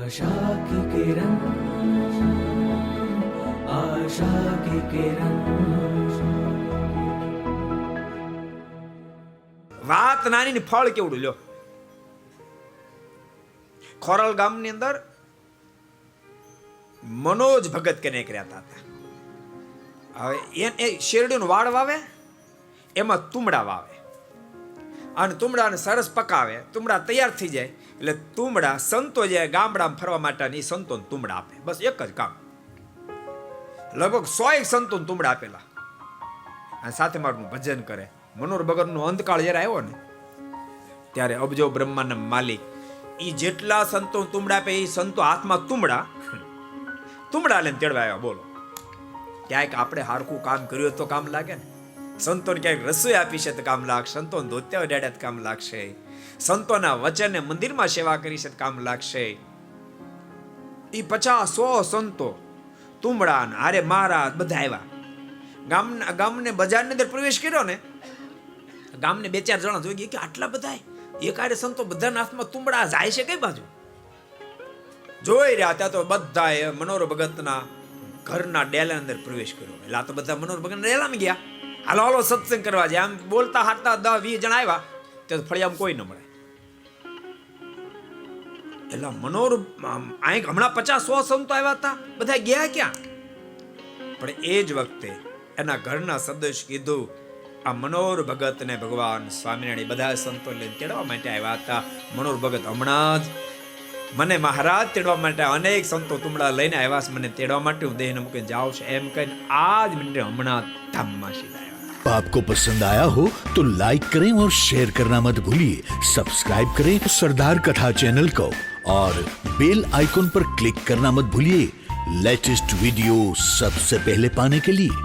आशा की किरण, आशा की किरण। વાત નાની ને ફળ કેવડું લ્યો. ખોરલ ગામની અંદર મનોજ ભગત કરીને એક રહેતા હતા. હવે એ શેરડીનો વાડ વાવે, એમાં તુમડા વાવે અને તુમડાને સરસ પકાવે. તુમડા તૈયાર થઈ જાય એટલે તુમડા સંતો જે ગામડામાં ફરવા માટે એ સંતોને તુમડા આપે. બસ એક જ કામ. લગભગ 100 સંતોને તુમડા આપેલા અને સાથે મારું ભજન કરે. મનોહર ભગતનો અંતકાળ જ્યારે આવ્યો ને ત્યારે અબજો બ્રહ્માના માલિક ઈ જેટલા સંતો તુમડા આપે એ સંતો હાથમાં તુમડા લઈને તેડવા આવ્યા. બોલો, ક્યાંક આપણે હારખું કામ કર્યું તો કામ લાગે ને. સંતોને ક્યાંક રસોઈ આપી છે તો કામ લાગશે, સંતોને ધોત્યા ઉડાડ્યા તો કામ લાગશે, સંતોના વચને મંદિરમાં સેવા કરી છે તો કામ લાગશે. ઈ 50-100 સંતો તુમડા હારે મહારાજ બધા આવ્યા. ગામને બજારની અંદર પ્રવેશ કર્યો ને, ગામને 2-4 જણા જોઈ ગયા કે આટલા બધા એક આરે સંતો બધાના હાથમાં તુંબડા જાય છે કઈ બાજુ. જોઈ રહ્યા ત્યાં તો બધાએ મનોહર ભગતના ઘરના ડેલા અંદર પ્રવેશ કર્યો. એટલે આ તો બધા મનોહર ભગતના ડેલામાં ગયા. હાલો સત્સંગ કરવા જાય. આમ બોલતા હારતા 10-20 જણા આવ્યા તો ફળિયામાં કોઈ ન મળે. એટલે મનોહર અહીં હમણાં 50-100 સંતો આવ્યા હતા, બધા ગયા ક્યાં? પણ એ જ વખતે એના ઘરના સદસ્ય કીધું આ મનોહર ભગતને ભગવાન સ્વામિનારાયણ બધા સંતો લઈને તેડવા માટે આવ્યા હતા. મનોહર ભગત હમણાં જ મને મહારાજ તેડવા માટે અનેક સંતો તુમડા લઈને આવ્યા છે, મને તેડવા માટે હું દેહને મૂકીને જાઉં છું એમ કહીને આ જ મિનિટે હમણાં ધામમાં સીધા આવ્યા. आपको पसंद आया हो तो लाइक करें और शेयर करना मत भूलिए. सब्सक्राइब करें सरदार कथा चैनल को और बेल आइकॉन पर क्लिक करना मत भूलिए लेटेस्ट वीडियो सबसे पहले पाने के लिए.